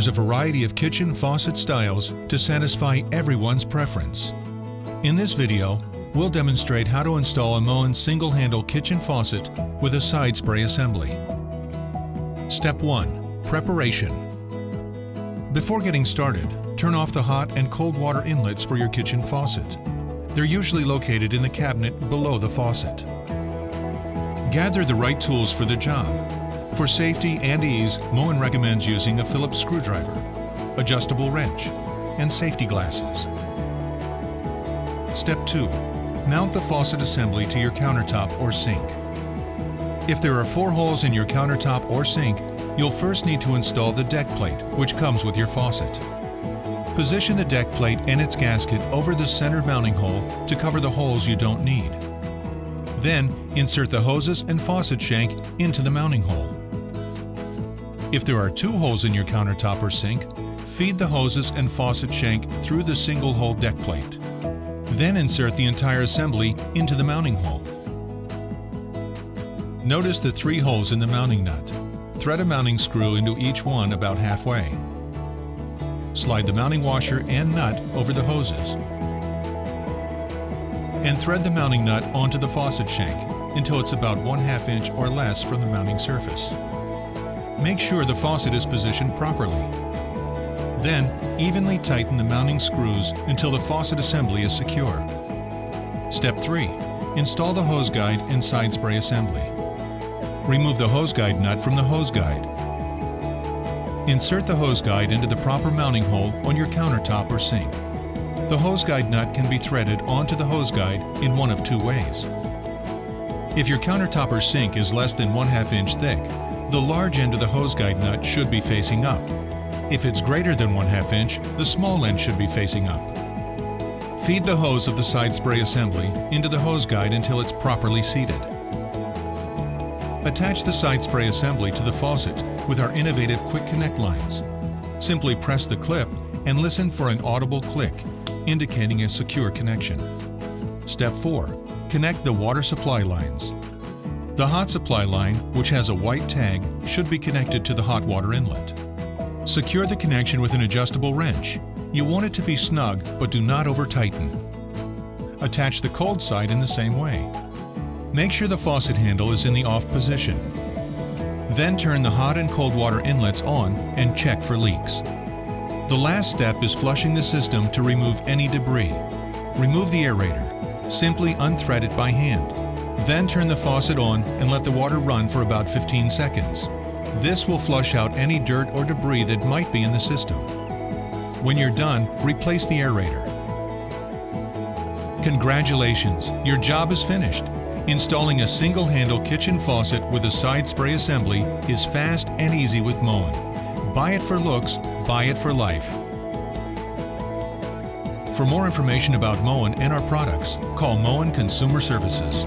offers a variety of kitchen faucet styles to satisfy everyone's preference. In this video, we'll demonstrate how to install a Moen Single-Handle Kitchen Faucet with a side spray assembly. Step 1. Preparation. Before getting started, turn off the hot and cold water inlets for your kitchen faucet. They're usually located in the cabinet below the faucet. Gather the right tools for the job. For safety and ease, Moen recommends using a Phillips screwdriver, adjustable wrench, and safety glasses. Step 2. Mount the faucet assembly to your countertop or sink. If there are 4 holes in your countertop or sink, you'll first need to install the deck plate, which comes with your faucet. Position the deck plate and its gasket over the center mounting hole to cover the holes you don't need. Then, insert the hoses and faucet shank into the mounting hole. If there are 2 holes in your countertop or sink, feed the hoses and faucet shank through the single-hole deck plate. Then insert the entire assembly into the mounting hole. Notice the 3 holes in the mounting nut. Thread a mounting screw into each one about halfway. Slide the mounting washer and nut over the hoses. And thread the mounting nut onto the faucet shank until it's about 1/2 inch or less from the mounting surface. Make sure the faucet is positioned properly. Then, evenly tighten the mounting screws until the faucet assembly is secure. Step 3. Install the hose guide and side spray assembly. Remove the hose guide nut from the hose guide. Insert the hose guide into the proper mounting hole on your countertop or sink. The hose guide nut can be threaded onto the hose guide in one of 2 ways. If your countertop or sink is less than 1/2 inch thick, the large end of the hose guide nut should be facing up. If it's greater than 1/2 inch, the small end should be facing up. Feed the hose of the side spray assembly into the hose guide until it's properly seated. Attach the side spray assembly to the faucet with our innovative quick connect lines. Simply press the clip and listen for an audible click, indicating a secure connection. Step 4. Connect the water supply lines. The hot supply line, which has a white tag, should be connected to the hot water inlet. Secure the connection with an adjustable wrench. You want it to be snug, but do not over-tighten. Attach the cold side in the same way. Make sure the faucet handle is in the off position. Then turn the hot and cold water inlets on and check for leaks. The last step is flushing the system to remove any debris. Remove the aerator. Simply unthread it by hand. Then turn the faucet on and let the water run for about 15 seconds. This will flush out any dirt or debris that might be in the system. When you're done, replace the aerator. Congratulations, your job is finished. Installing a single-handle kitchen faucet with a side spray assembly is fast and easy with Moen. Buy it for looks, buy it for life. For more information about Moen and our products, call Moen Consumer Services.